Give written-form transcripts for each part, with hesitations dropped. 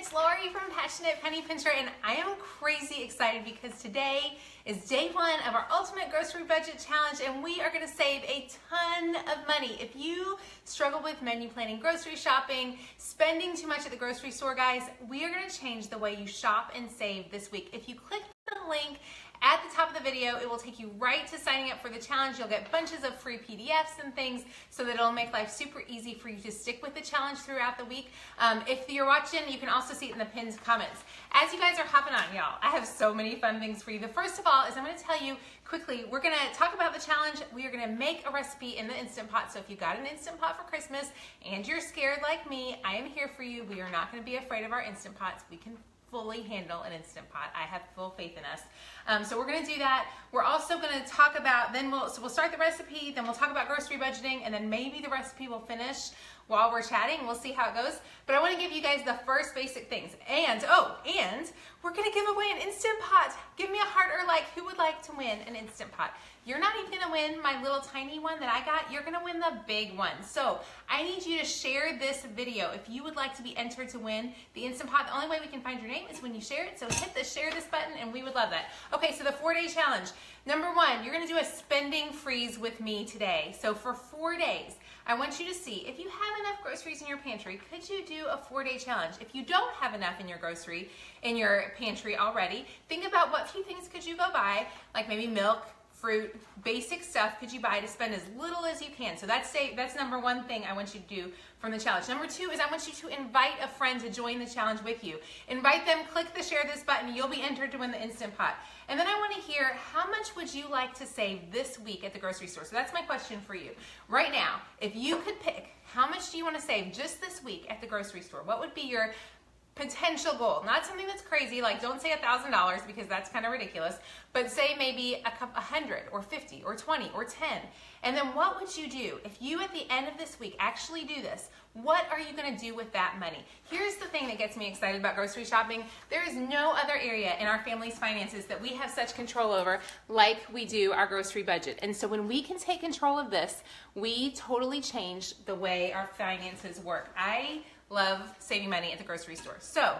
it's Lori from Passionate Penny Pincher, and I am crazy excited because today is day one of our Ultimate Grocery Budget Challenge, and we are going to save a ton of money. If you struggle with menu planning, grocery shopping, spending too much at the grocery store, guys, we are going to change the way you shop and save this week. If you click the link at the top of the video, it will take you right to signing up for the challenge. You'll get bunches of free PDFs and things so that it'll make life super easy for you to stick with the challenge throughout the week. If you're watching, you can also see it in the pinned comments. As you guys are hopping on, y'all, I have so many fun things for you. The first of all is I'm going to tell you quickly, we're going to talk about the challenge. We are going to make a recipe in the Instant Pot. So if you got an Instant Pot for Christmas and you're scared like me, I am here for you. We are not going to be afraid of our Instant Pots. We can fully handle an Instant Pot. I have full faith in us. So we're going to do that. We're also going to talk about, we'll start the recipe, then we'll talk about grocery budgeting, and then maybe the recipe will finish while we're chatting. We'll see how it goes. But I want to give you guys the first basic things. And we're going to give away an Instant Pot. Give me a heart or like, who would like to win an Instant Pot? You're not even going to win my little tiny one that I got. You're going to win the big one. So I need you to share this video if you would like to be entered to win the Instant Pot. The only way we can find your name is when you share it. So hit the share this button and we would love that. Okay, so the 4-day challenge. Number one, you're going to do a spending freeze with me today. So for 4 days, I want you to see if you have enough groceries in your pantry, could you do a 4-day challenge? If you don't have enough in your pantry already, think about what few things could you go buy, like maybe milk, fruit, basic stuff could you buy to spend as little as you can. So that's number one thing I want you to do from the challenge. Number two is I want you to invite a friend to join the challenge with you. Invite them, click the share this button, you'll be entered to win the Instant Pot. And then I want to hear, how much would you like to save this week at the grocery store? So that's my question for you. Right now, if you could pick, how much do you want to save just this week at the grocery store? What would be your potential goal? Not something that's crazy, like don't say $1,000 because that's kind of ridiculous, but say maybe 100 or 50 or 20 or 10. And then what would you do if you at the end of this week actually do this? What are you going to do with that money? Here's the thing that gets me excited about grocery shopping. There is no other area in our family's finances that we have such control over like we do our grocery budget. And so when we can take control of this, we totally change the way our finances work. I love saving money at the grocery store. So,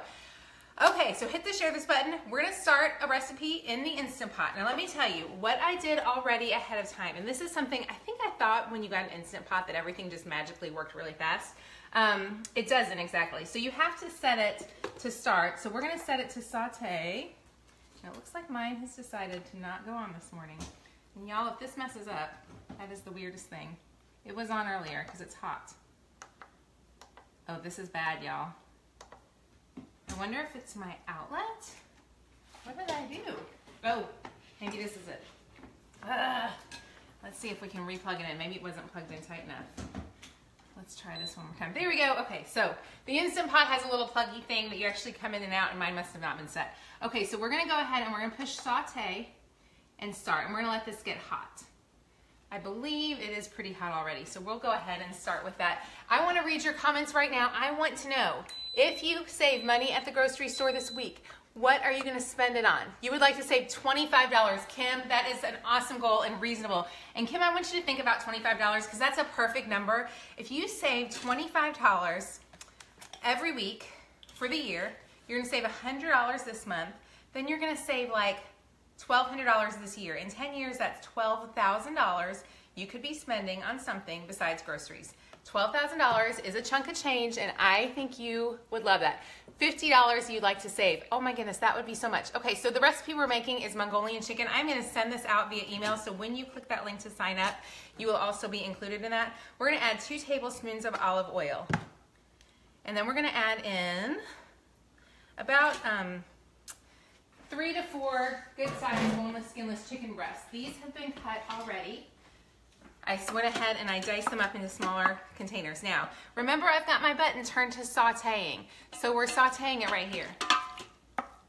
okay, so hit the share this button. We're gonna start a recipe in the Instant Pot. Now let me tell you what I did already ahead of time. And this is something, I think I thought when you got an Instant Pot that everything just magically worked really fast. It doesn't exactly. So you have to set it to start. So we're gonna set it to saute. Now it looks like mine has decided to not go on this morning. And y'all, if this messes up, that is the weirdest thing. It was on earlier because it's hot. Oh, this is bad, y'all. I wonder if it's my outlet? What did I do? Oh, maybe this is it. Let's see if we can replug it in. Maybe it wasn't plugged in tight enough. Let's try this one more time. There we go. Okay, so the Instant Pot has a little pluggy thing that you actually come in and out, and mine must have not been set. Okay, so we're gonna go ahead and we're gonna push saute and start, and we're gonna let this get hot. I believe it is pretty hot already, so we'll go ahead and start with that. I want to read your comments right now. I want to know, if you save money at the grocery store this week, what are you going to spend it on? You would like to save $25. Kim, that is an awesome goal and reasonable. And Kim, I want you to think about $25 because that's a perfect number. If you save $25 every week for the year, you're going to save $100 this month, then you're going to save like $1,200 this year. In 10 years, that's $12,000 you could be spending on something besides groceries. $12,000 is a chunk of change, and I think you would love that. $50 you'd like to save. Oh my goodness, that would be so much. Okay, so the recipe we're making is Mongolian chicken. I'm gonna send this out via email, so when you click that link to sign up, you will also be included in that. We're gonna add 2 tablespoons of olive oil. And then we're gonna add in about 3 to 4 good-sized boneless, skinless chicken breasts. These have been cut already. I went ahead and I diced them up into smaller containers. Now, remember I've got my button turned to sauteing. So we're sauteing it right here.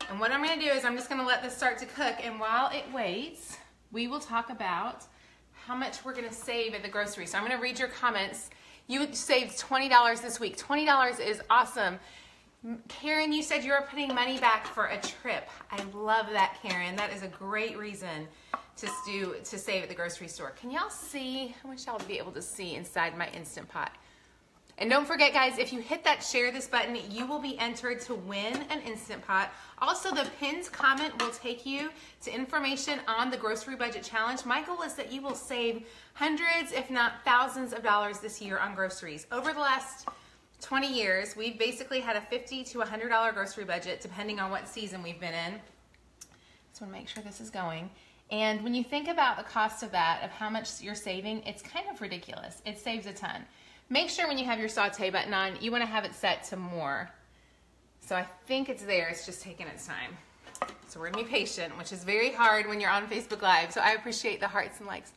And what I'm gonna do is I'm just gonna let this start to cook, and while it waits, we will talk about how much we're gonna save at the grocery. So I'm gonna read your comments. You saved $20 this week. $20 is awesome. Karen, you said you were putting money back for a trip. I love that, Karen. That is a great reason to save at the grocery store. Can y'all see? I wish y'all would be able to see inside my Instant Pot. And don't forget, guys, if you hit that share this button, you will be entered to win an Instant Pot. Also, the pinned comment will take you to information on the Grocery Budget Challenge. My goal is that you will save hundreds, if not thousands of dollars this year on groceries. Over the last 20 years, we've basically had a $50 to $100 grocery budget, depending on what season we've been in. Just want to make sure this is going. And when you think about the cost of that, of how much you're saving, it's kind of ridiculous. It saves a ton. Make sure when you have your saute button on, you want to have it set to more. So I think it's there, it's just taking its time. So we're gonna be patient, which is very hard when you're on Facebook Live, so I appreciate the hearts and likes.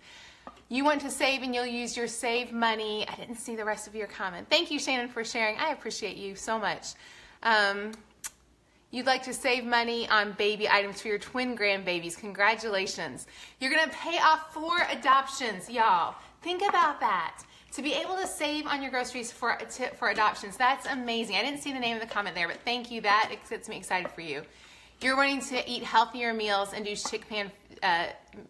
You want to save and you'll use your save money. I didn't see the rest of your comment. Thank you, Shannon, for sharing. I appreciate you so much. You'd like to save money on baby items for your twin grandbabies. Congratulations. You're gonna pay off 4 adoptions, y'all. Think about that. To be able to save on your groceries for adoptions, that's amazing. I didn't see the name of the comment there, but thank you. That gets me excited for you. You're wanting to eat healthier meals and do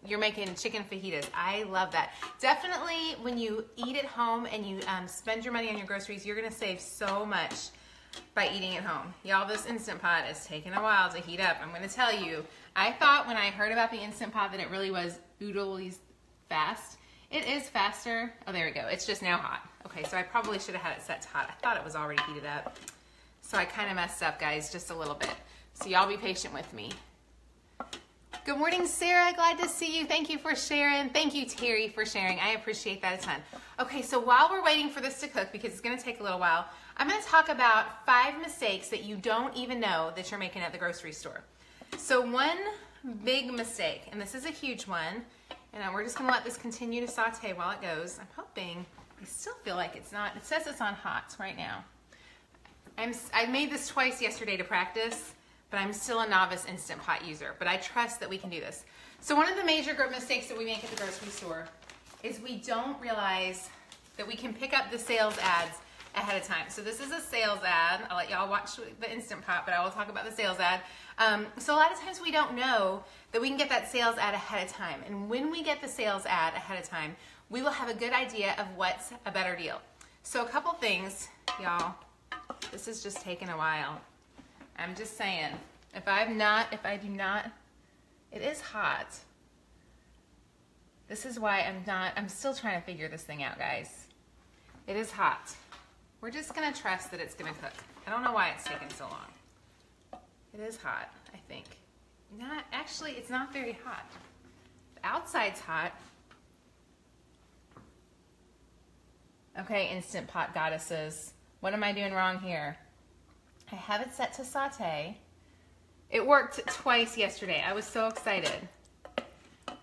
you're making chicken fajitas. I love that. Definitely when you eat at home and you spend your money on your groceries, you're gonna save so much by eating at home. Y'all, this Instant Pot is taking a while to heat up. I'm gonna tell you, I thought when I heard about the Instant Pot that it really was oodles fast. It is faster. Oh, there we go. It's just now hot. Okay, so I probably should have had it set to hot. I thought it was already heated up. So I kind of messed up, guys, just a little bit. So y'all be patient with me. Good morning, Sarah. Glad to see you. Thank you for sharing. Thank you, Terry, for sharing. I appreciate that a ton. Okay, so while we're waiting for this to cook, because it's going to take a little while, I'm going to talk about 5 mistakes that you don't even know that you're making at the grocery store. So one big mistake, and this is a huge one, and we're just gonna let this continue to saute while it goes. I'm hoping, I still feel like it's not, it says it's on hot right now. I made this twice yesterday to practice, but I'm still a novice Instant Pot user, but I trust that we can do this. So one of the major mistakes that we make at the grocery store is we don't realize that we can pick up the sales ads ahead of time. So this is a sales ad. I'll let y'all watch the Instant Pot, but I will talk about the sales ad. So a lot of times we don't know that we can get that sales ad ahead of time. And when we get the sales ad ahead of time, we will have a good idea of what's a better deal. So a couple things, y'all. This is just taking a while. I'm just saying, if I do not, it is hot. This is why I'm still trying to figure this thing out, guys. It is hot. We're just gonna trust that it's gonna cook. I don't know why it's taking so long. It is hot, I think. Actually, it's not very hot. The outside's hot. Okay, Instant Pot goddesses. What am I doing wrong here? I have it set to saute. It worked twice yesterday. I was so excited.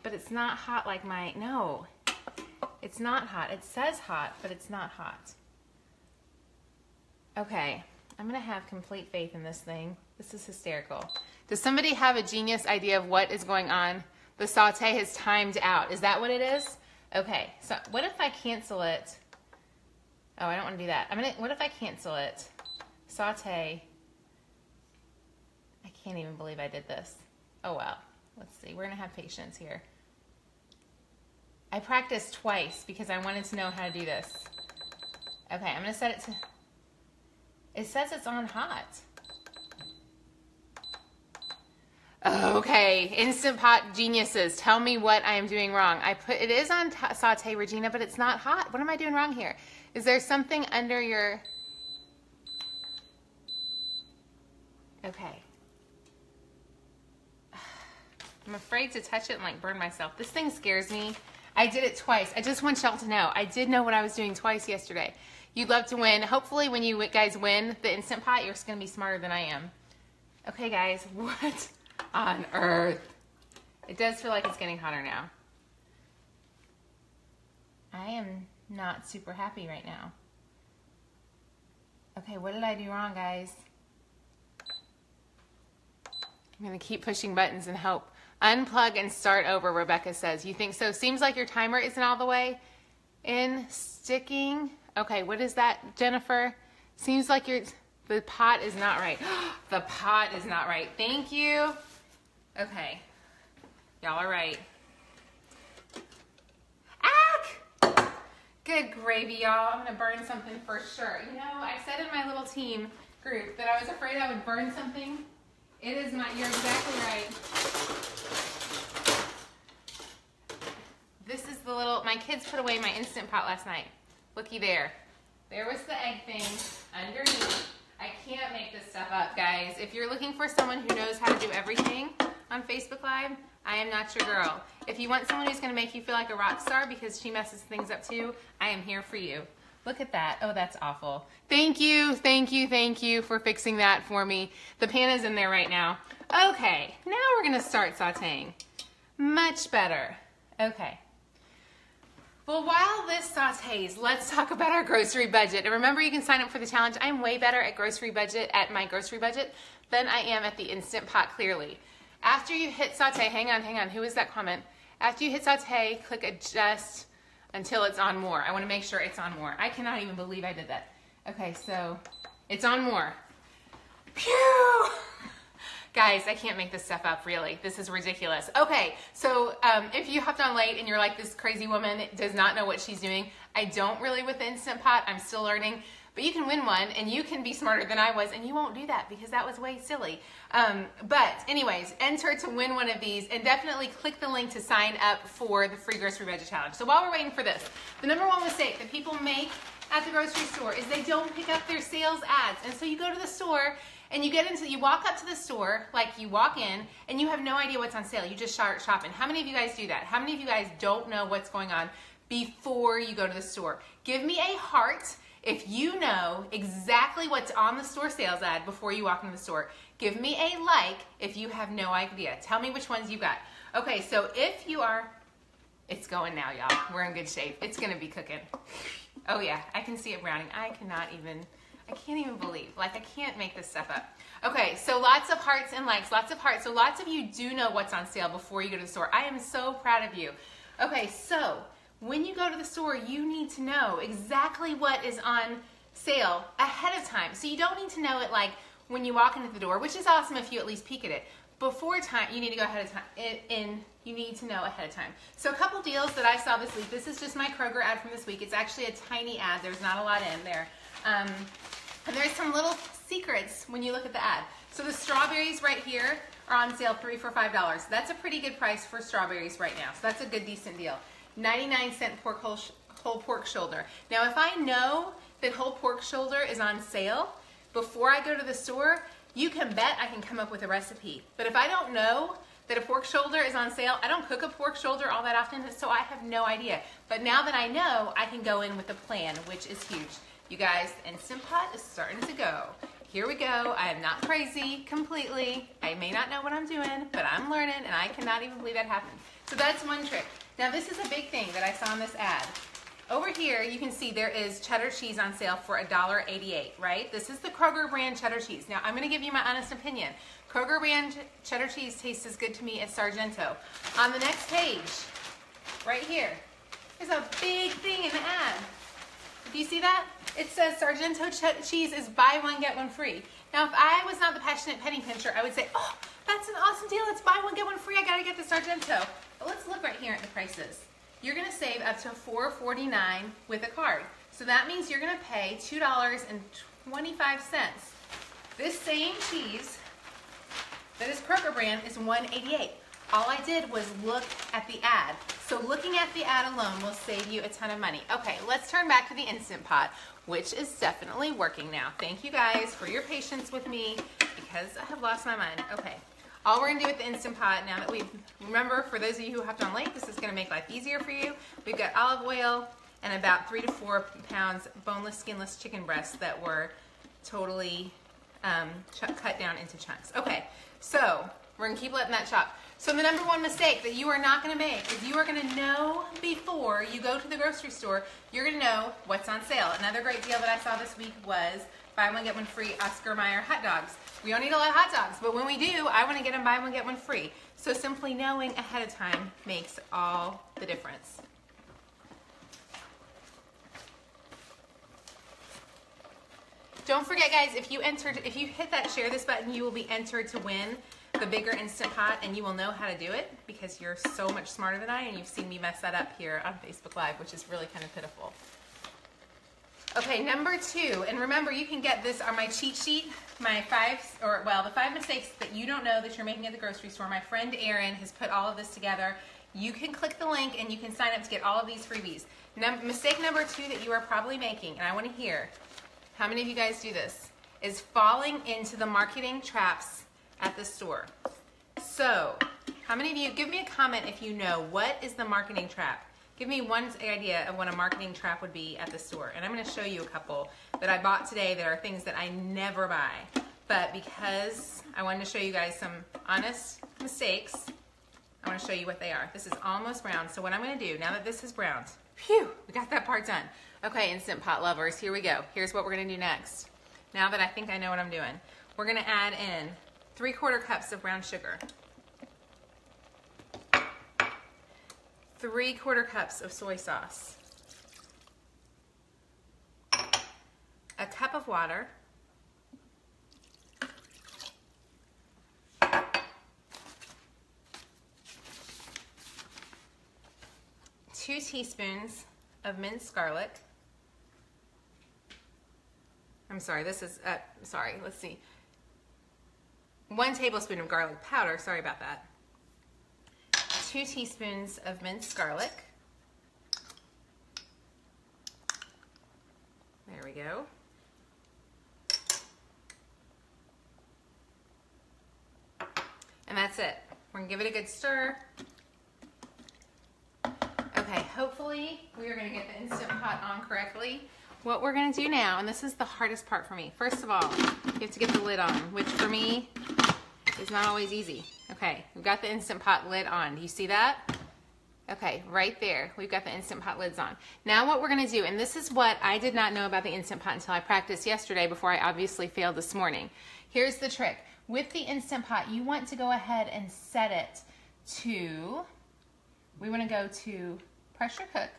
But it's not hot like no. It's not hot. It says hot, but it's not hot. Okay, I'm gonna have complete faith in this thing. This is hysterical. Does somebody have a genius idea of what is going on? The saute has timed out. Is that what it is? Okay, so what if I cancel it? Oh, I don't want to do that. What if I cancel it? Saute. I can't even believe I did this. Oh well, let's see. We're gonna have patience here. I practiced twice because I wanted to know how to do this. Okay, I'm gonna set it to, it says it's on hot. Okay, Instant Pot geniuses, tell me what I am doing wrong. It is on saute, Regina, but it's not hot. What am I doing wrong here? Is there something under your, okay. I'm afraid to touch it and like burn myself. This thing scares me. I did it twice. I just want y'all to know. I did know what I was doing twice yesterday. You'd love to win. Hopefully when you guys win the Instant Pot, you're just gonna be smarter than I am. Okay guys, what on earth? It does feel like it's getting hotter now. I am not super happy right now. Okay, what did I do wrong, guys? I'm gonna keep pushing buttons and hope. Unplug and start over, Rebecca says. You think so? Seems like your timer isn't all the way in sticking. Okay, what is that, Jennifer? Seems like the pot is not right. The pot is not right. Thank you. Okay, y'all are right. Ack! Good gravy, y'all. I'm gonna burn something for sure. You know, I said in my little team group that I was afraid I would burn something. It is not, you're exactly right. This is the little, my kids put away my Instant Pot last night. Looky there. There was the egg thing underneath. I can't make this stuff up, guys. If you're looking for someone who knows how to do everything on Facebook Live, I am not your girl. If you want someone who's gonna make you feel like a rock star because she messes things up too, I am here for you. Look at that. Oh, that's awful. Thank you for fixing that for me. The pan is in there right now. Okay, now we're gonna start sauteing. Much better. Okay. Well, while this sautés, let's talk about our grocery budget. And remember, you can sign up for the challenge. I'm way better at my grocery budget than I am at the Instant Pot, clearly. After you hit saute, hang on, who is that comment? After you hit saute, click adjust until it's on more. I wanna make sure it's on more. I cannot even believe I did that. Okay, so it's on more. Phew! Guys, I can't make this stuff up, really. This is ridiculous. Okay, so if you hopped on late and you're like, this crazy woman does not know what she's doing, I don't really with the Instant Pot. I'm still learning. But you can win one, and you can be smarter than I was, and you won't do that because that was way silly. But anyways, enter to win one of these, and definitely click the link to sign up for the free grocery budget challenge. So while we're waiting for this, the #1 mistake that people make at the grocery store is they don't pick up their sales ads. And so you go to the store, and you walk up to the store, like you walk in, and you have no idea what's on sale. You just start shopping. How many of you guys do that? How many of you guys don't know what's going on before you go to the store? Give me a heart if you know exactly what's on the store sales ad before you walk into the store. Give me a like if you have no idea. Tell me which ones you got. Okay, so if you are, it's going now, y'all. We're in good shape. It's gonna be cooking. Oh yeah, I can see it browning. I can't even believe, like I can't make this stuff up. Okay, so lots of hearts and likes, lots of hearts. So lots of you do know what's on sale before you go to the store. I am so proud of you. Okay, so when you go to the store, you need to know exactly what is on sale ahead of time. So you don't need to know it like when you walk into the door, which is awesome if you at least peek at it. Before time, you need to go ahead of time, you need to know ahead of time. So a couple deals that I saw this week. This is just my Kroger ad from this week. It's actually a tiny ad. There's not a lot in there. And there's some little secrets when you look at the ad. So the strawberries right here are on sale 3 for $5. That's a pretty good price for strawberries right now. So that's a good, decent deal. 99-cent whole pork shoulder. Now, if I know that whole pork shoulder is on sale before I go to the store, you can bet I can come up with a recipe. But if I don't know that a pork shoulder is on sale, I don't cook a pork shoulder all that often, so I have no idea. But now that I know, I can go in with a plan, which is huge. You guys, Instant Pot is starting to go. Here we go. I am not crazy completely. I may not know what I'm doing, but I'm learning, and I cannot even believe that happened. So that's one trick. Now this is a big thing that I saw in this ad. Over here, you can see there is cheddar cheese on sale for $1.88, right? This is the Kroger brand cheddar cheese. Now I'm gonna give you my honest opinion. Kroger brand cheddar cheese tastes as good to me as Sargento. On the next page, right here, there's a big thing in the ad. Do you see that? It says Sargento cheese is buy one, get one free. Now, if I was not the passionate penny pincher, I would say, oh, that's an awesome deal. It's buy one, get one free. I gotta get the Sargento. But let's look right here at the prices. You're gonna save up to $4.49 with a card. So that means you're gonna pay $2.25. This same cheese that is Kroger brand is $1.88. All I did was look at the ad. So looking at the ad alone will save you a ton of money. Okay, let's turn back to the Instant Pot, which is definitely working now. Thank you guys for your patience with me because I have lost my mind. Okay, all we're gonna do with the Instant Pot now that remember, for those of you who hopped on late, this is gonna make life easier for you. We've got olive oil and about 3 to 4 pounds boneless, skinless chicken breasts that were totally cut down into chunks. Okay, so we're gonna keep letting that chop. So the #1 mistake that you are not gonna make is you are gonna know before you go to the grocery store, you're gonna know what's on sale. Another great deal that I saw this week was buy one, get one free Oscar Mayer hot dogs. We don't eat a lot of hot dogs, but when we do, I wanna get them buy one, get one free. So simply knowing ahead of time makes all the difference. Don't forget, guys, if you hit that share this button, you will be entered to win the bigger Instant Pot, and you will know how to do it because you're so much smarter than I, and you've seen me mess that up here on Facebook Live, which is really kind of pitiful. Okay, number 2, and remember you can get this on my cheat sheet, the 5 mistakes that you don't know that you're making at the grocery store. My friend Erin has put all of this together. You can click the link and you can sign up to get all of these freebies. Mistake number 2 that you are probably making, and I want to hear, how many of you guys do this, is falling into the marketing traps at the store. So, how many of you, give me a comment if you know, what is the marketing trap? Give me one idea of what a marketing trap would be at the store. And I'm going to show you a couple that I bought today that are things that I never buy. But because I wanted to show you guys some honest mistakes, I want to show you what they are. This is almost brown. So what I'm going to do, now that this is browned, phew, we got that part done. Okay, Instant Pot lovers, here we go. Here's what we're going to do next. Now that I think I know what I'm doing, we're going to add in 3/4 cups of brown sugar. 3/4 cups of soy sauce, a cup of water, 2 teaspoons of minced garlic. I'm sorry, this is, let's see. 1 tablespoon of garlic powder, sorry about that. 2 teaspoons of minced garlic. There we go. And that's it. We're gonna give it a good stir. Okay, hopefully we are gonna get the Instant Pot on correctly. What we're gonna do now, and this is the hardest part for me. First of all, you have to get the lid on, which for me is not always easy. Okay, we've got the Instant Pot lid on. Do you see that? Okay, right there, we've got the Instant Pot lids on. Now what we're gonna do, and this is what I did not know about the Instant Pot until I practiced yesterday before I obviously failed this morning. Here's the trick. With the Instant Pot, you want to go ahead and set it to, we wanna go to pressure cook.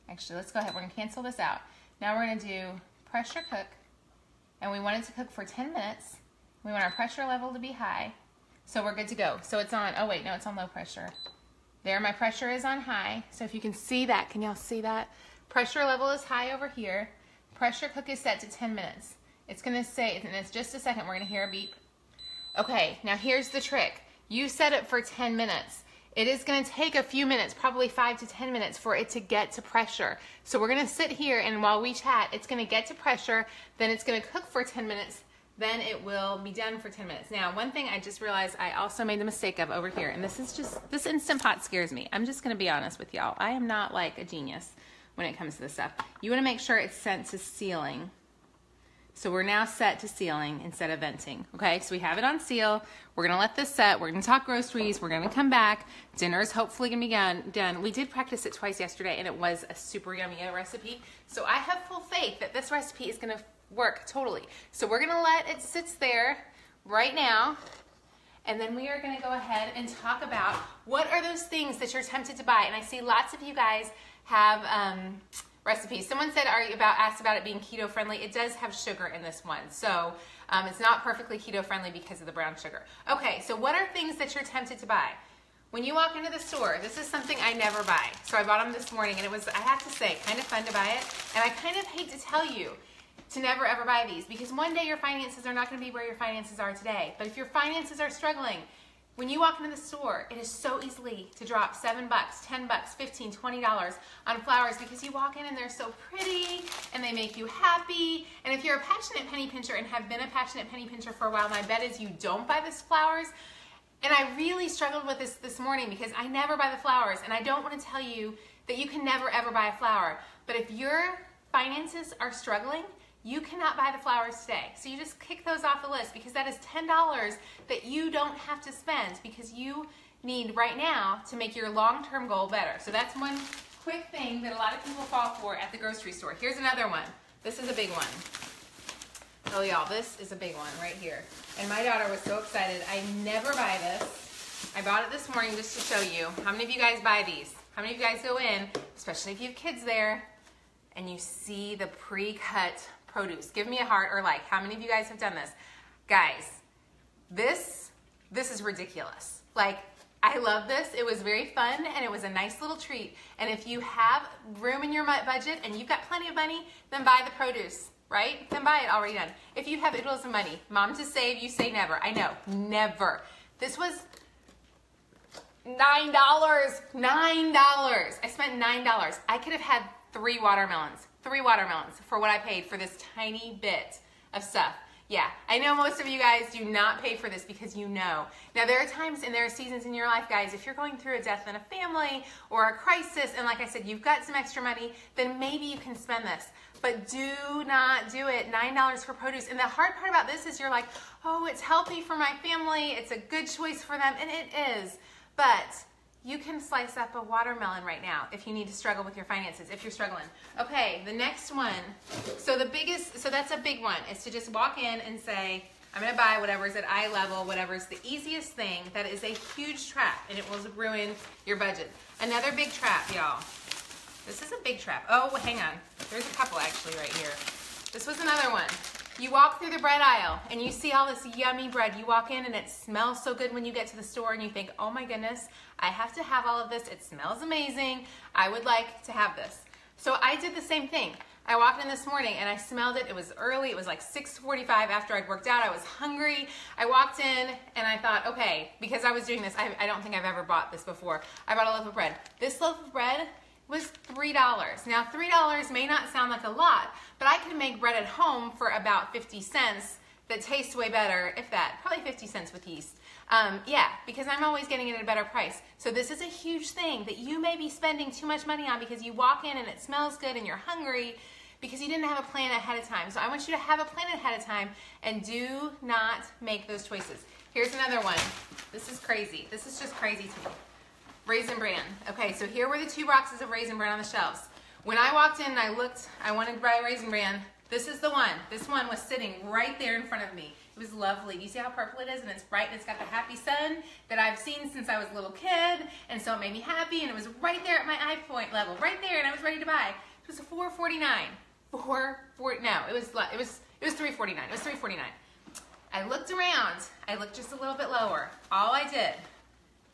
Actually, let's go ahead, we're gonna cancel this out. Now we're gonna do pressure cook, and we want it to cook for 10 minutes. We want our pressure level to be high. So we're good to go. So it's on, oh wait, no, it's on low pressure. There, my pressure is on high. So if you can see that, can y'all see that? Pressure level is high over here. Pressure cook is set to 10 minutes. It's gonna say, and it's just a second, we're gonna hear a beep. Okay, now here's the trick. You set it for 10 minutes. It is gonna take a few minutes, probably 5 to 10 minutes for it to get to pressure. So we're gonna sit here, and while we chat, it's gonna get to pressure, then it's gonna cook for 10 minutes, then it will be done for 10 minutes. Now, one thing I just realized I also made the mistake of over here, and this is just, this Instant Pot scares me. I'm just gonna be honest with y'all. I am not like a genius when it comes to this stuff. You wanna make sure it's set to sealing. So we're now set to sealing instead of venting, okay? So we have it on seal. We're gonna let this set. We're gonna talk groceries. We're gonna come back. Dinner is hopefully gonna be done. We did practice it twice yesterday, and it was a super yummy recipe. So I have full faith that this recipe is gonna work totally. So we're gonna let it sit there right now, and then we are gonna go ahead and talk about what are those things that you're tempted to buy. And I see lots of you guys have recipes. Someone said, asked about it being keto friendly. It does have sugar in this one. So it's not perfectly keto friendly because of the brown sugar. Okay, so what are things that you're tempted to buy? When you walk into the store, this is something I never buy. So I bought them this morning, and it was, I have to say, kind of fun to buy it. And I kind of hate to tell you to never ever buy these, because one day your finances are not going to be where your finances are today. But if your finances are struggling, when you walk into the store, it is so easily to drop $7, $10, $15, $20 on flowers, because you walk in and they're so pretty and they make you happy. And if you're a passionate penny pincher and have been a passionate penny pincher for a while, my bet is you don't buy these flowers. And I really struggled with this morning because I never buy the flowers, and I don't want to tell you that you can never ever buy a flower. But if your finances are struggling, you cannot buy the flowers today. So you just kick those off the list, because that is $10 that you don't have to spend, because you need right now to make your long-term goal better. So that's one quick thing that a lot of people fall for at the grocery store. Here's another one. This is a big one. Oh y'all, this is a big one right here. And my daughter was so excited. I never buy this. I bought it this morning just to show you. How many of you guys buy these? How many of you guys go in, especially if you have kids there, and you see the pre-cut produce? Give me a heart or like. How many of you guys have done this? Guys, this this is ridiculous. Like, I love this. It was very fun and it was a nice little treat. And if you have room in your budget and you've got plenty of money, then buy the produce, right? Then buy it already done. If you have oodles of money, mom to save, you say never. I know, never. This was $9. $9. I spent $9. I could have had 3 watermelons for what I paid for this tiny bit of stuff. Yeah, I know most of you guys do not pay for this because you know. Now, there are times and there are seasons in your life, guys, if you're going through a death in a family or a crisis, and like I said, you've got some extra money, then maybe you can spend this. But do not do it. $9 for produce. And the hard part about this is you're like, oh, it's healthy for my family. It's a good choice for them. And it is. But you can slice up a watermelon right now if you need to struggle with your finances, if you're struggling. Okay, the next one. So that's a big one, is to just walk in and say, I'm gonna buy whatever's at eye level, whatever's the easiest thing. That is a huge trap, and it will ruin your budget. Another big trap, y'all. This is a big trap. Oh, hang on. There's a couple actually right here. This was another one. You walk through the bread aisle and you see all this yummy bread. You walk in and it smells so good when you get to the store and you think, oh my goodness, I have to have all of this. It smells amazing. I would like to have this. So I did the same thing. I walked in this morning and I smelled it. It was early. It was like 6:45 after I'd worked out. I was hungry. I walked in and I thought, okay, because I was doing this, I don't think I've ever bought this before. I bought a loaf of bread. This loaf of bread was $3. Now, $3 may not sound like a lot, but I could make bread at home for about 50 cents that tastes way better, if that, probably 50 cents with yeast. Yeah, because I'm always getting it at a better price. So this is a huge thing that you may be spending too much money on because you walk in and it smells good and you're hungry because you didn't have a plan ahead of time. So I want you to have a plan ahead of time and do not make those choices. Here's another one. This is crazy. This is just crazy to me. Raisin Bran. Okay, so here were the 2 boxes of Raisin Bran on the shelves. When I walked in and I looked, I wanted to buy Raisin Bran. This is the one. This one was sitting right there in front of me. It was lovely. Do you see how purple it is? And it's bright and it's got the happy sun that I've seen since I was a little kid. And so it made me happy and it was right there at my eye point level, right there, and I was ready to buy. It was $4.49. No, it was $3.49. It was $3.49. I looked around. I looked just a little bit lower. All I did,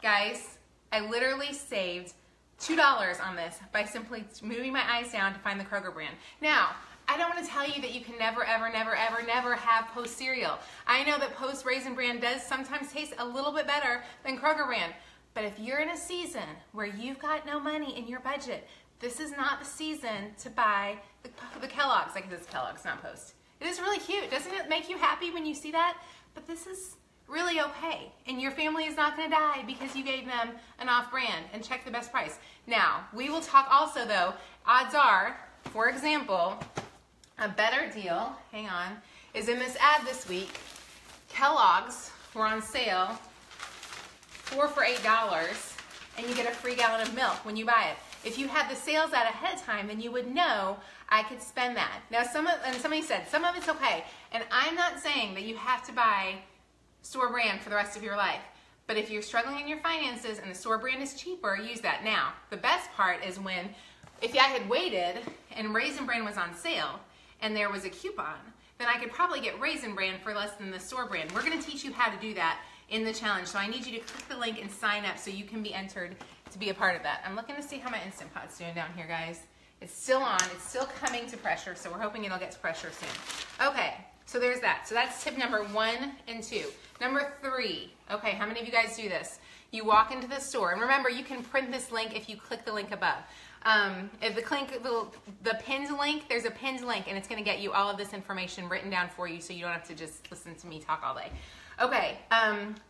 guys, I literally saved $2 on this by simply moving my eyes down to find the Kroger brand. Now, I don't want to tell you that you can never, ever, never, ever, never have Post cereal. I know that Post Raisin Bran does sometimes taste a little bit better than Kroger brand. But if you're in a season where you've got no money in your budget, this is not the season to buy the Kellogg's. Like, this is Kellogg's, not Post. It is really cute. Doesn't it make you happy when you see that? But this is really okay. And your family is not going to die because you gave them an off brand. And check the best price. Now, we will talk also, though, odds are, for example, a better deal, hang on, is in this ad this week. Kellogg's were on sale, 4 for $8, and you get a free gallon of milk when you buy it. If you had the sales ad ahead of time, then you would know I could spend that. Now, somebody said, some of it's okay. And I'm not saying that you have to buy store brand for the rest of your life. But if you're struggling in your finances and the store brand is cheaper, use that. Now, the best part is when, if I had waited and Raisin Bran was on sale and there was a coupon, then I could probably get Raisin Bran for less than the store brand. We're going to teach you how to do that in the challenge. So I need you to click the link and sign up so you can be entered to be a part of that. I'm looking to see how my Instant Pot's doing down here, guys. It's still on. It's still coming to pressure, so we're hoping it'll get to pressure soon. Okay, so there's that. So that's tip number 1 and 2. Number 3. Okay, how many of you guys do this? You walk into the store, and remember, you can print this link if you click the link above. If the pinned link, there's a pinned link, and it's going to get you all of this information written down for you, so you don't have to just listen to me talk all day. Okay,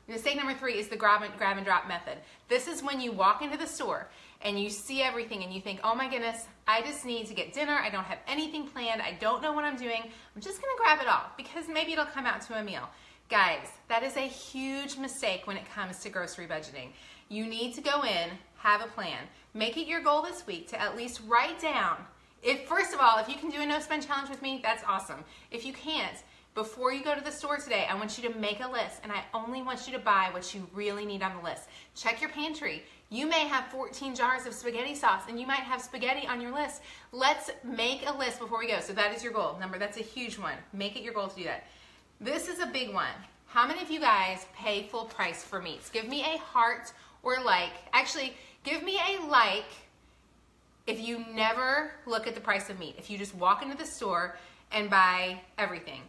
mistake number 3 is the grab and drop method. This is when you walk into the store and you see everything and you think, oh my goodness, I just need to get dinner. I don't have anything planned. I don't know what I'm doing. I'm just going to grab it all because maybe it'll come out to a meal. Guys, that is a huge mistake when it comes to grocery budgeting. You need to go in, have a plan. Make it your goal this week to at least write down. First of all, if you can do a no spend challenge with me, that's awesome. If you can't, before you go to the store today, I want you to make a list, and I only want you to buy what you really need on the list. Check your pantry. You may have 14 jars of spaghetti sauce, and you might have spaghetti on your list. Let's make a list before we go. So that is your goal. That's a huge one. Make it your goal to do that. This is a big one. How many of you guys pay full price for meats? Give me a heart or like. Actually, give me a like if you never look at the price of meat. If you just walk into the store and buy everything.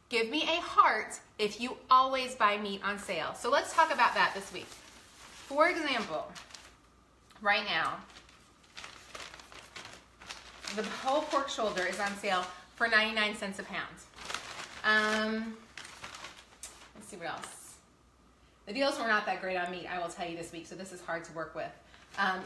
Give me a heart if you always buy meat on sale. So let's talk about that this week. For example, right now, the whole pork shoulder is on sale for 99 cents a pound. Let's see what else. The deals were not that great on meat, I will tell you this week, so this is hard to work with.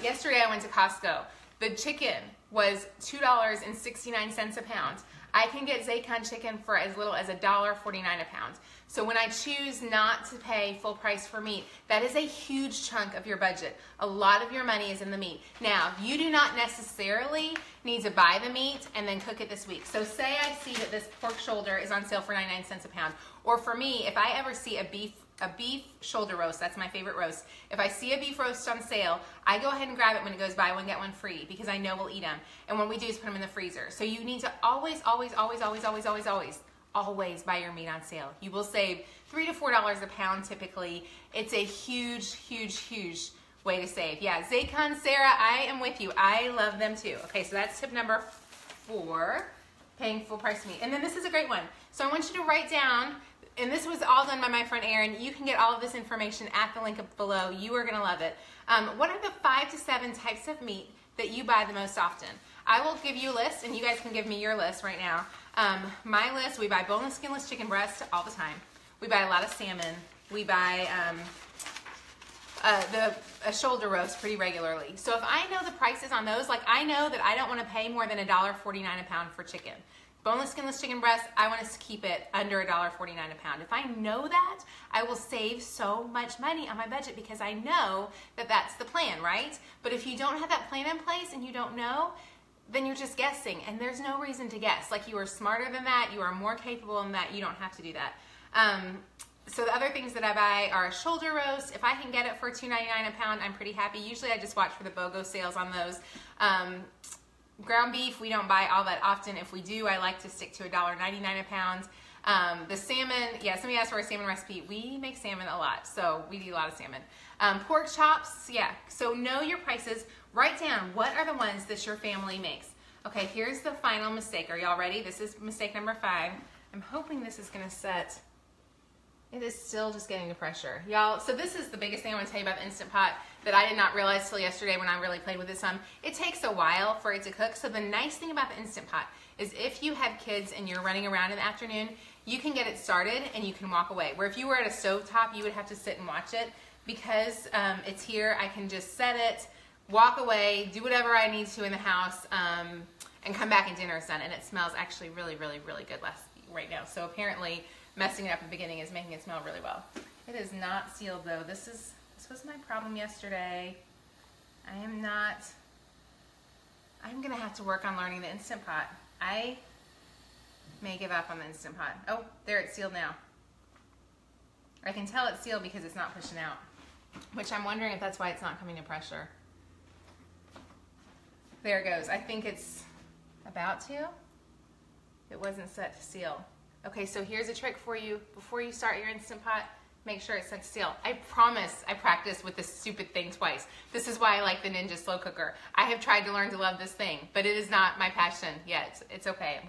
Yesterday I went to Costco. The chicken was $2.69 a pound. I can get Zaycon chicken for as little as $1.49 a pound. So when I choose not to pay full price for meat, that is a huge chunk of your budget. A lot of your money is in the meat. Now, you do not necessarily need to buy the meat and then cook it this week. So say I see that this pork shoulder is on sale for 99 cents a pound. Or for me, if I ever see a beef shoulder roast, that's my favorite roast. If I see a beef roast on sale, I go ahead and grab it when it goes buy one, get one free, because I know we'll eat them. And what we do is put them in the freezer. So you need to always buy your meat on sale. You will save $3 to $4 a pound typically. It's a huge way to save. Yeah, Zaycon, Sarah, I am with you. I love them too. Okay, so that's tip number 4, paying full price meat. And then this is a great one. So I want you to write down, and this was all done by my friend Erin. You can get all of this information at the link up below. You are gonna love it. What are the 5 to 7 types of meat that you buy the most often? I will give you a list, and you guys can give me your list right now. My list, we buy boneless, skinless chicken breast all the time. We buy a lot of salmon. We buy a shoulder roast pretty regularly. So if I know the prices on those, like I know that I don't want to pay more than $1.49 a pound for chicken. Boneless, skinless chicken breast, I want us to keep it under $1.49 a pound. If I know that, I will save so much money on my budget because I know that that's the plan, right? But if you don't have that plan in place and you don't know, then you're just guessing, and there's no reason to guess. Like, you are smarter than that, you are more capable than that, you don't have to do that. So the other things that I buy are a shoulder roast. If I can get it for $2.99 a pound, I'm pretty happy. Usually I just watch for the BOGO sales on those. Ground beef, we don't buy all that often. If we do, I like to stick to $1.99 a pound. The salmon, yeah, somebody asked for a salmon recipe. We make salmon a lot, so we eat a lot of salmon. Pork chops, yeah, so know your prices. Write down what are the ones that your family makes. Okay, here's the final mistake. Are y'all ready? This is mistake number 5. I'm hoping this is gonna set. It is still just getting the pressure. Y'all, so this is the biggest thing I want to tell you about the Instant Pot that I did not realize till yesterday when I really played with it some. It takes a while for it to cook. So the nice thing about the Instant Pot is if you have kids and you're running around in the afternoon, you can get it started and you can walk away. Where if you were at a stovetop, you would have to sit and watch it. Because it's here, I can just set it, walk away, do whatever I need to in the house, and come back and dinner is done. And it smells actually really good right now. So apparently messing it up at the beginning is making it smell really well. It is not sealed though. This was my problem yesterday. I'm gonna have to work on learning the Instant Pot. I may give up on the Instant Pot. Oh, there, it's sealed now. I can tell it's sealed because it's not pushing out, which I'm wondering if that's why it's not coming to pressure. There it goes. I think it's about to. It wasn't set to seal. Okay, so here's a trick for you. Before you start your Instant Pot, make sure it's set to seal. I promise I practiced with this stupid thing twice. This is why I like the Ninja Slow Cooker. I have tried to learn to love this thing, but it is not my passion yet. It's okay.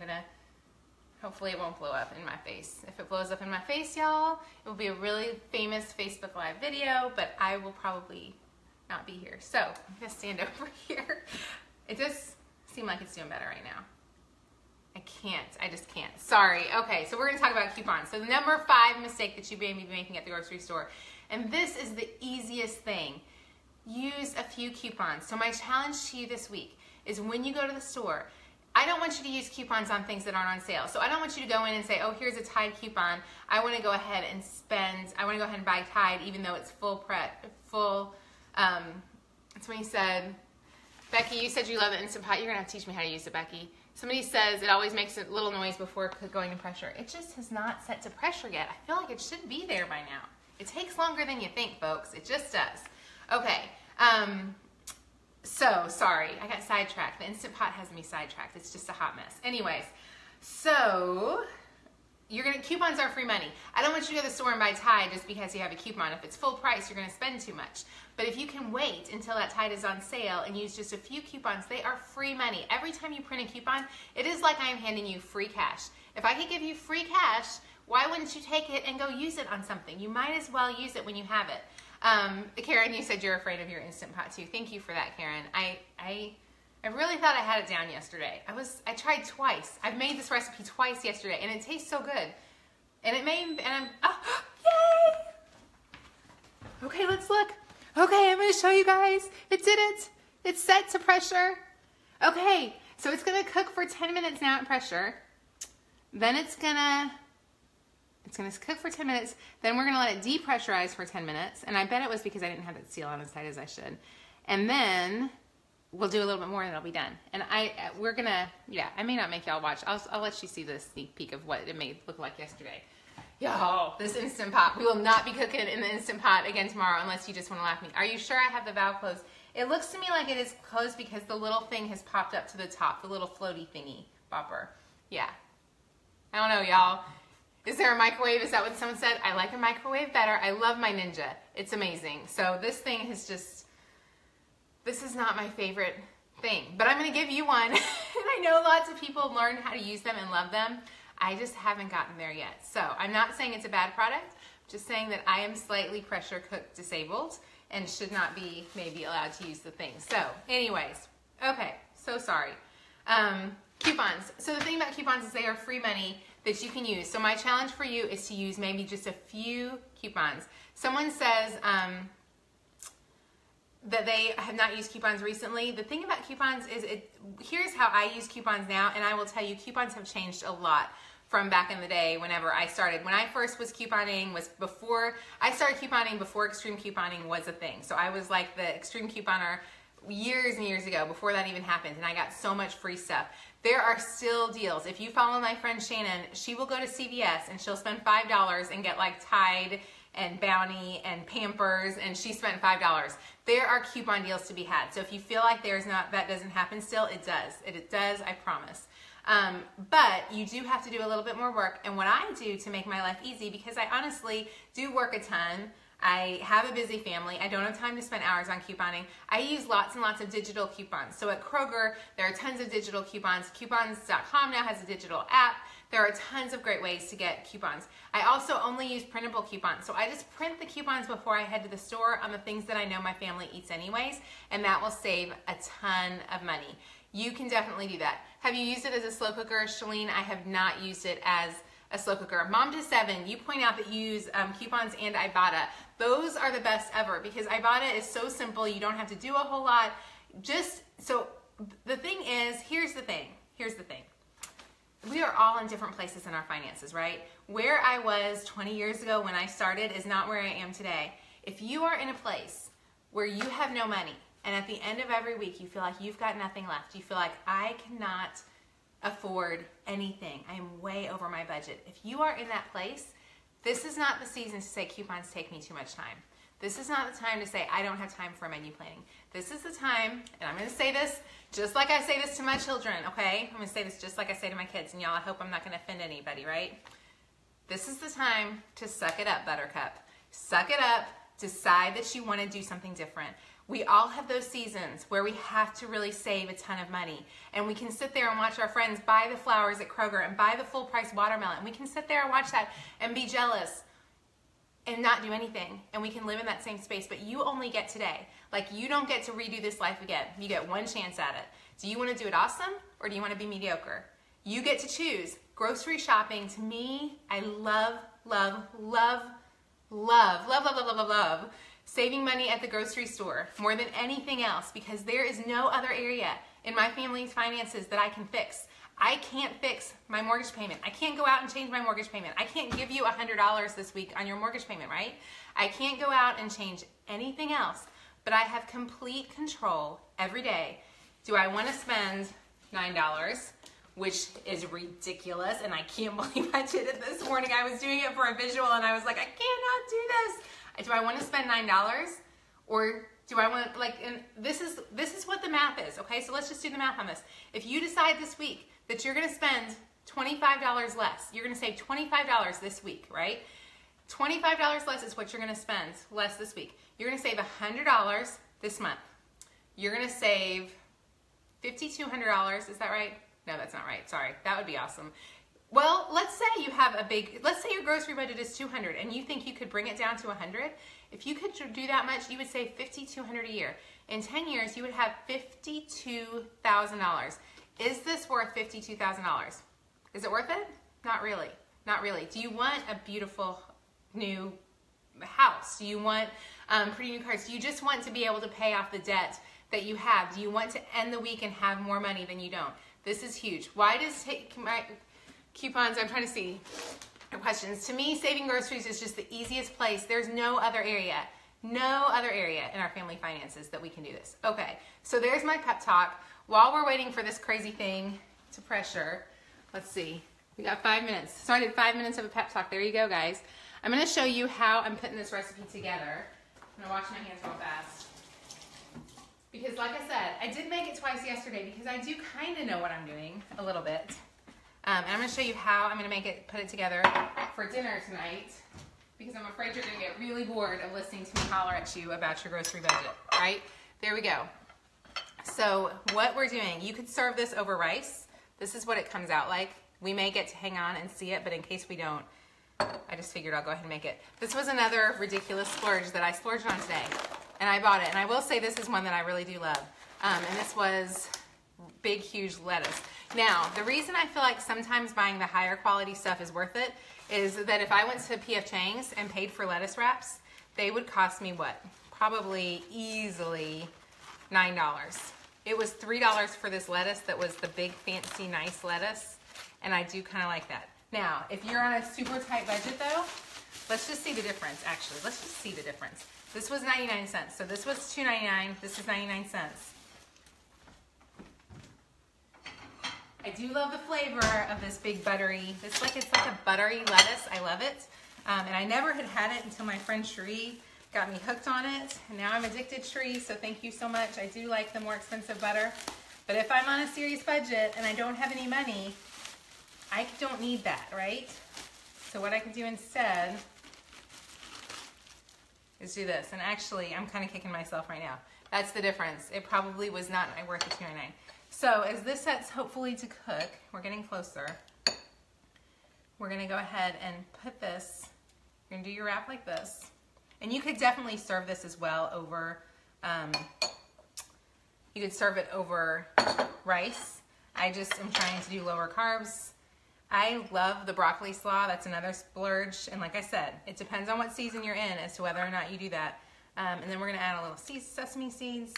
Hopefully it won't blow up in my face. If it blows up in my face, y'all, it will be a really famous Facebook Live video, but I will probably not be here. So I'm gonna stand over here. It does seem like it's doing better right now. I just can't. Sorry. Okay, so we're gonna talk about coupons. So the number 5 mistake that you may be making at the grocery store, and this is the easiest thing. Use a few coupons. So my challenge to you this week is when you go to the store, I don't want you to use coupons on things that aren't on sale. So I don't want you to go in and say, oh, here's a Tide coupon. I want to go ahead and buy Tide even though it's somebody said, Becky, you said you love the Instant Pot. You're going to have to teach me how to use it, Becky. Somebody says it always makes a little noise before going to pressure. It just has not set to pressure yet. I feel like it should be there by now. It takes longer than you think, folks. It just does. Okay. So, sorry, I got sidetracked. The Instant Pot has me sidetracked. It's just a hot mess. Anyways, so coupons are free money. I don't want you to go to the store and buy Tide just because you have a coupon. If it's full price, you're gonna spend too much. But if you can wait until that Tide is on sale and use just a few coupons, they are free money. Every time you print a coupon, it is like I am handing you free cash. If I could give you free cash, why wouldn't you take it and go use it on something? You might as well use it when you have it. Karen, you said you're afraid of your Instant Pot too. Thank you for that, Karen. I really thought I had it down yesterday. I tried twice. I've made this recipe twice yesterday, and it tastes so good. And oh, yay! Okay, let's look. Okay, I'm gonna show you guys. It did it. It's set to pressure. Okay, so it's gonna cook for 10 minutes now at pressure. Then it's gonna cook for 10 minutes. Then we're gonna let it depressurize for 10 minutes. And I bet it was because I didn't have it sealed on as tight as I should. And then we'll do a little bit more and it'll be done. And I may not make y'all watch. I'll let you see the sneak peek of what it may look like yesterday. Yo, this Instant Pot. We will not be cooking in the Instant Pot again tomorrow unless you just want to laugh at me. Are you sure I have the valve closed? It looks to me like it is closed because the little thing has popped up to the top, the little floaty thingy bopper. Yeah. I don't know, y'all. Is there a microwave? Is that what someone said? I like a microwave better. I love my Ninja. It's amazing. So this thing is just, this is not my favorite thing, but I'm going to give you one. And I know lots of people learn how to use them and love them. I just haven't gotten there yet. So I'm not saying it's a bad product. I'm just saying that I am slightly pressure cook disabled and should not be maybe allowed to use the thing. So anyways, okay, so sorry. Coupons. So the thing about coupons is they are free money that you can use. So my challenge for you is to use maybe just a few coupons. Someone says that they have not used coupons recently. The thing about coupons is here's how I use coupons now, and I will tell you coupons have changed a lot from back in the day whenever I started. When I first was couponing I started couponing before extreme couponing was a thing. So I was like the extreme couponer years and years ago before that even happened, and I got so much free stuff. There are still deals. If you follow my friend Shannon, she will go to CVS and she'll spend $5 and get like Tide and Bounty and Pampers, and she spent $5. There are coupon deals to be had. So if you feel like that doesn't happen still, it does. It does, I promise. But you do have to do a little bit more work. And what I do to make my life easy, because I honestly do work a ton, I have a busy family, I don't have time to spend hours on couponing, I use lots and lots of digital coupons. So at Kroger, there are tons of digital coupons. Coupons.com now has a digital app. There are tons of great ways to get coupons. I also only use printable coupons. So I just print the coupons before I head to the store on the things that I know my family eats anyways, and that will save a ton of money. You can definitely do that. Have you used it as a slow cooker, Shalene? I have not used it as a slow cooker. Mom to 7, you point out that you use coupons and Ibotta. Those are the best ever because Ibotta is so simple. You don't have to do a whole lot. So the thing is, here's the thing. We are all in different places in our finances, right? Where I was 20 years ago when I started is not where I am today. If you are in a place where you have no money and at the end of every week you feel like you've got nothing left, you feel like I cannot afford anything, I am way over my budget. If you are in that place, this is not the season to say coupons take me too much time. This is not the time to say I don't have time for menu planning. This is the time, and I'm going to say this just like I say this to my children, okay? I'm going to say this just like I say to my kids, and y'all, I hope I'm not going to offend anybody, right? This is the time to suck it up, Buttercup. Suck it up. Decide that you want to do something different. We all have those seasons where we have to really save a ton of money, and we can sit there and watch our friends buy the flowers at Kroger and buy the full price watermelon. We can sit there and watch that and be jealous and not do anything, and we can live in that same space, but you only get today. Like, you don't get to redo this life again. You get one chance at it. Do you want to do it awesome, or do you want to be mediocre? You get to choose. Grocery shopping, to me, I love, love, love, love, love, love, love, love, love, love saving money at the grocery store more than anything else, because there is no other area in my family's finances that I can fix. I can't fix my mortgage payment. I can't go out and change my mortgage payment. I can't give you $100 this week on your mortgage payment, right? I can't go out and change anything else, but I have complete control every day. Do I want to spend $9, which is ridiculous, and I can't believe I did it this morning. I was doing it for a visual, and I was like, I cannot do this. Do I want to spend $9, or do I want, like, and this is what the math is, okay? So let's just do the math on this. If you decide this week that you're going to spend $25 less. You're gonna save $25 this week, right? $25 less is what you're gonna spend less this week. You're gonna save $100 this month. You're gonna save $5,200, is that right? No, that's not right, sorry, that would be awesome. Well, let's say you have let's say your grocery budget is $200 and you think you could bring it down to $100. If you could do that much, you would save $5,200 a year. In 10 years, you would have $52,000. Is this worth $52,000? Is it worth it? Not really, not really. Do you want a beautiful new house? Do you want pretty new cars? Do you just want to be able to pay off the debt that you have? Do you want to end the week and have more money than you don't? This is huge. Why does my coupons, I'm trying to see questions. To me, saving groceries is just the easiest place. There's no other area in our family finances that we can do this. Okay, so there's my pep talk. While we're waiting for this crazy thing to pressure, let's see, we got 5 minutes. So I did 5 minutes of a pep talk. There you go, guys. I'm gonna show you how I'm putting this recipe together. I'm gonna wash my hands real fast. Because like I said, I did make it twice yesterday because I do kind of know what I'm doing a little bit. And I'm gonna show you how I'm gonna put it together for dinner tonight, because I'm afraid you're gonna get really bored of listening to me holler at you about your grocery budget, right? There we go. So what we're doing, you could serve this over rice. This is what it comes out like. We may get to hang on and see it, but in case we don't, I just figured I'll go ahead and make it. This was another ridiculous splurge that I splurged on today, and I bought it. And I will say this is one that I really do love. And this was big, huge lettuce. Now, the reason I feel like sometimes buying the higher quality stuff is worth it is that if I went to P.F. Chang's and paid for lettuce wraps, they would cost me what? Probably easily $9. It was $3 for this lettuce that was the big, fancy, nice lettuce, and I do kind of like that. Now, if you're on a super tight budget though, let's just see the difference, actually. Let's just see the difference. This was 99 cents, so this was $2.99, this is 99 cents. I do love the flavor of this big buttery, it's like a buttery lettuce. I love it. And I never had it until my friend Cherie got me hooked on it. And now I'm addicted, Cherie, so thank you so much. I do like the more expensive butter. But if I'm on a serious budget and I don't have any money, I don't need that, right? So what I can do instead is do this. And actually, I'm kind of kicking myself right now. That's the difference. It probably was not worth the $2.99. So as this sets hopefully to cook, we're getting closer. We're gonna go ahead and put this, you're gonna do your wrap like this. And you could definitely serve this as well over, you could serve it over rice. I just am trying to do lower carbs. I love the broccoli slaw, that's another splurge. And like I said, it depends on what season you're in as to whether or not you do that. And then we're gonna add a little sesame seeds.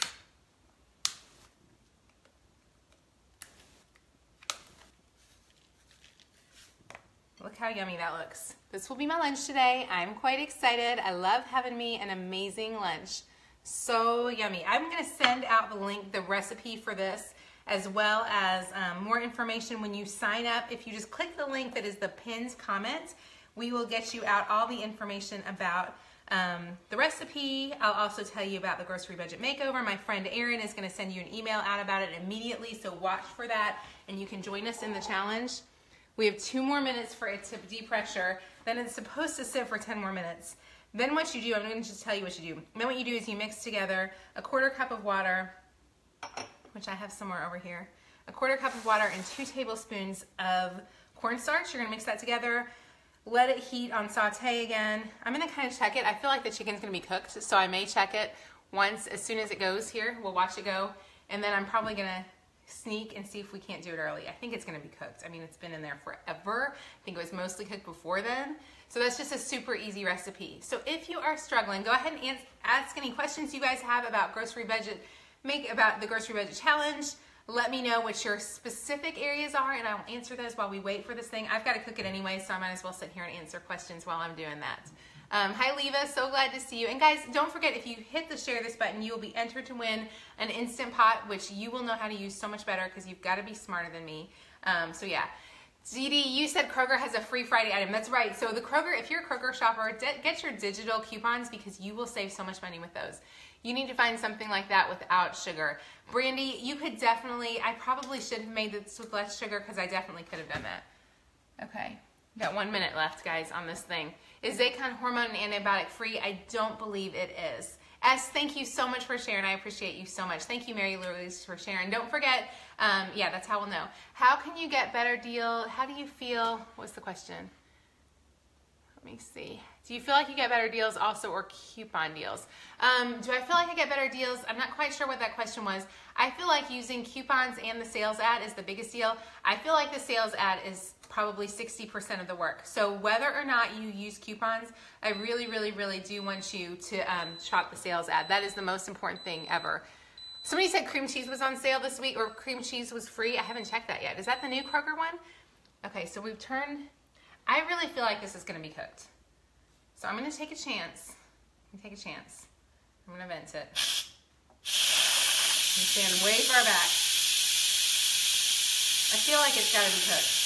Look how yummy that looks. This will be my lunch today. I'm quite excited. I love having me an amazing lunch. So yummy. I'm gonna send out the link, the recipe for this, as well as more information when you sign up. If you just click the link that is the pinned comment, we will get you out all the information about the recipe. I'll also tell you about the grocery budget makeover. My friend Erin is gonna send you an email out about it immediately, so watch for that and you can join us in the challenge. We have 2 more minutes for it to depressure. Then it's supposed to sit for 10 more minutes. Then what you do, I'm going to just tell you what you do. Then what you do is you mix together a 1/4 cup of water, which I have somewhere over here, a 1/4 cup of water and 2 tablespoons of cornstarch. You're going to mix that together. Let it heat on saute again. I'm going to kind of check it. I feel like the chicken's going to be cooked, so I may check it once as soon as it goes here. We'll watch it go, and then I'm probably going to sneak and see if we can't do it early. I think it's gonna be cooked. I mean, it's been in there forever. I think it was mostly cooked before then. So that's just a super easy recipe. So if you are struggling, go ahead and ask any questions you guys have about grocery budget, about the grocery budget challenge. Let me know what your specific areas are and I'll answer those while we wait for this thing. I've got to cook it anyway, so I might as well sit here and answer questions while I'm doing that. Hi Leva, so glad to see you. And guys, don't forget, if you hit the share this button, you will be entered to win an Instant Pot, which you will know how to use so much better because you've got to be smarter than me. So yeah. Dee Dee, you said Kroger has a free Friday item. That's right. So the Kroger, if you're a Kroger shopper, get your digital coupons because you will save so much money with those. You need to find something like that without sugar. Brandy, you could definitely, I probably should have made this with less sugar because I definitely could have done that. Okay, we got 1 minute left, guys, on this thing. Is Zaycon hormone and antibiotic free? I don't believe it is. S, thank you so much for sharing. I appreciate you so much. Thank you, Mary Louise, for sharing. Don't forget, yeah, that's how we'll know. How can you get better deal? How do you feel? What's the question? Let me see. Do you feel like you get better deals also, or coupon deals? Do I feel like I get better deals? I'm not quite sure what that question was. I feel like using coupons and the sales ad is the biggest deal. I feel like the sales ad is probably 60% of the work. So whether or not you use coupons, I really, really, really do want you to shop the sales ad. That is the most important thing ever. Somebody said cream cheese was on sale this week, or cream cheese was free. I haven't checked that yet. Is that the new Kroger one? Okay, so we've turned, I really feel like this is gonna be cooked. So I'm gonna take a chance. I'm gonna vent it. I'm stand way far back. I feel like it's gotta be cooked.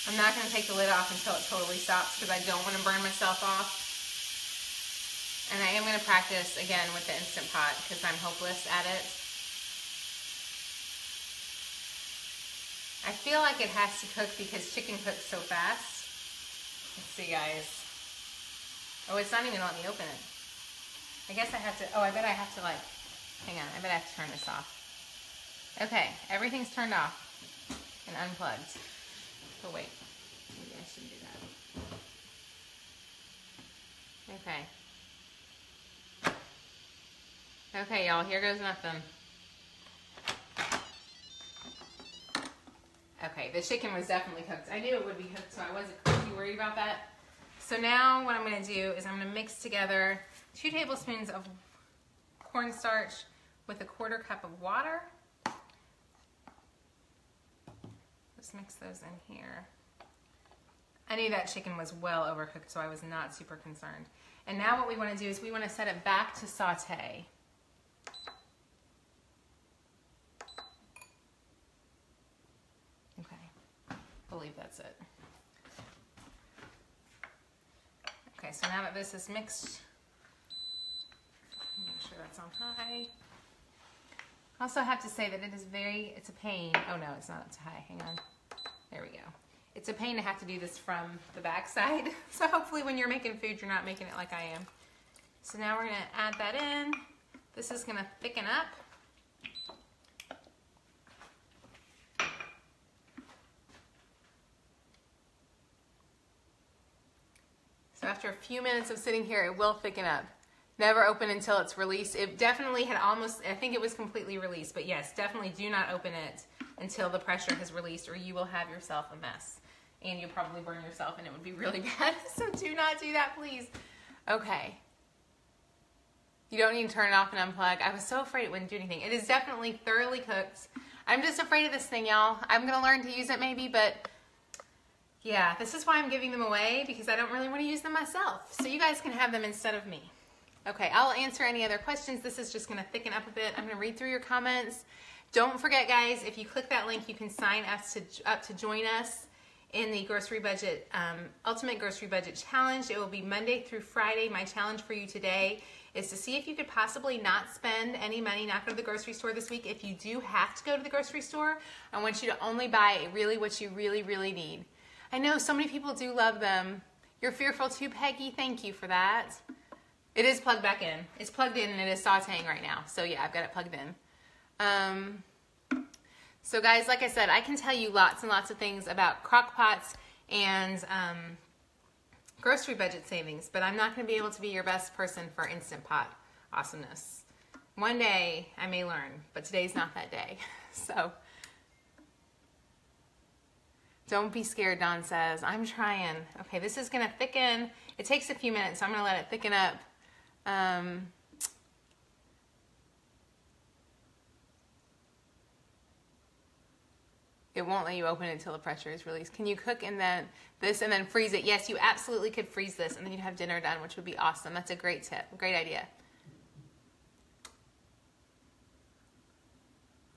I'm not going to take the lid off until it totally stops because I don't want to burn myself off. And I am going to practice again with the Instant Pot because I'm hopeless at it. I feel like it has to cook because chicken cooks so fast. Let's see, guys. Oh, it's not even letting me open it. I guess I have to, oh, I bet I have to like, hang on, I bet I have to turn this off. Okay, everything's turned off and unplugged. Oh, wait. Maybe I shouldn't do that. Okay. Okay, y'all, here goes nothing. Okay, the chicken was definitely cooked. I knew it would be cooked, so I wasn't too worried about that. So now what I'm going to do is I'm going to mix together 2 tablespoons of cornstarch with a 1/4 cup of water. Just mix those in here. I knew that chicken was well overcooked, so I was not super concerned. And now what we want to do is we want to set it back to saute. Okay, I believe that's it. Okay, so now that this is mixed, make sure that's on high. I also have to say that it is it's a pain. Oh no, it's not up to high, hang on. There we go. It's a pain to have to do this from the back side. So hopefully when you're making food, you're not making it like I am. So now we're gonna add that in. This is gonna thicken up. So after a few minutes of sitting here, it will thicken up. Never open until it's released. It definitely had almost, I think it was completely released, but yes, definitely do not open it until the pressure has released, or you will have yourself a mess. And you'll probably burn yourself and it would be really bad. So do not do that, please. Okay. You don't need to turn it off and unplug. I was so afraid it wouldn't do anything. It is definitely thoroughly cooked. I'm just afraid of this thing, y'all. I'm gonna learn to use it maybe, but yeah, this is why I'm giving them away, because I don't really want to use them myself. So you guys can have them instead of me. Okay, I'll answer any other questions. This is just gonna thicken up a bit. I'm gonna read through your comments. Don't forget, guys, if you click that link, you can sign up to join us in the Grocery Budget, Ultimate Grocery Budget Challenge. It will be Monday through Friday. My challenge for you today is to see if you could possibly not spend any money, not go to the grocery store this week. If you do have to go to the grocery store, I want you to only buy really what you really, really need. I know so many people do love them. You're fearful too, Peggy. Thank you for that. It is plugged back in. It's plugged in and it is sauteing right now. So yeah, I've got it plugged in. So guys, like I said, I can tell you lots and lots of things about crock pots and grocery budget savings, but I'm not going to be able to be your best person for Instant Pot awesomeness. One day I may learn, but today's not that day. So don't be scared, Don says. I'm trying. Okay, this is going to thicken. It takes a few minutes, so I'm going to let it thicken up. It won't let you open it until the pressure is released. Can you cook and then this and then freeze it? Yes, you absolutely could freeze this and then you'd have dinner done, which would be awesome. That's a great tip. Great idea.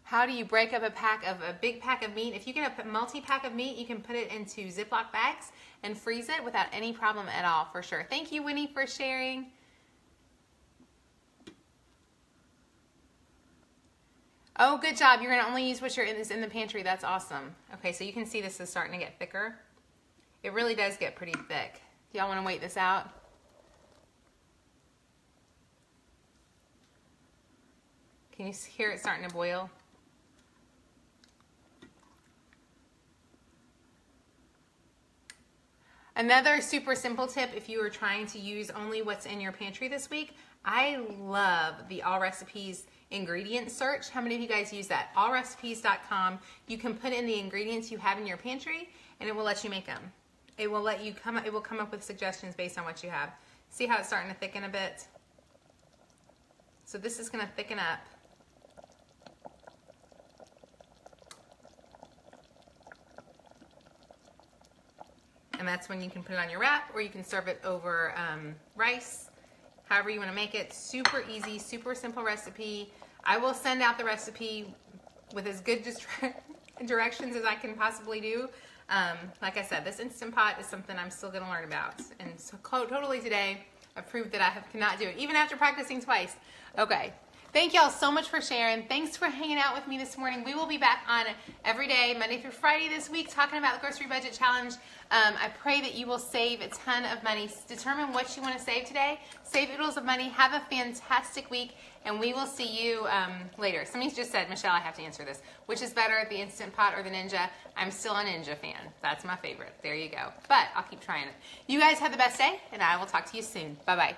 How do you break up a big pack of meat? If you get a multi-pack of meat, you can put it into Ziploc bags and freeze it without any problem at all, for sure. Thank you, Winnie, for sharing. Oh, good job. You're going to only use what is in the pantry. That's awesome. Okay, so you can see this is starting to get thicker. It really does get pretty thick. Do y'all want to wait this out? Can you hear it starting to boil? Another super simple tip if you are trying to use only what's in your pantry this week, I love the All Recipes ingredient search. How many of you guys use that? allrecipes.com. You can put in the ingredients you have in your pantry and it will let you make them. It will let you it will come up with suggestions based on what you have. See how it's starting to thicken a bit? So this is going to thicken up. And that's when you can put it on your wrap or you can serve it over rice. However you want to make it. Super easy, super simple recipe. I will send out the recipe with as good directions as I can possibly do. Like I said, this Instant Pot is something I'm still going to learn about. And so totally today, I've proved that I cannot do it, even after practicing twice. Okay. Thank y'all so much for sharing. Thanks for hanging out with me this morning. We will be back on every day, Monday through Friday this week, talking about the Grocery Budget Challenge. I pray that you will save a ton of money. Determine what you want to save today. Save oodles of money. Have a fantastic week, and we will see you later. Somebody just said, Michelle, I have to answer this. Which is better, the Instant Pot or the Ninja? I'm still a Ninja fan. That's my favorite. There you go. But I'll keep trying it. You guys have the best day, and I will talk to you soon. Bye-bye.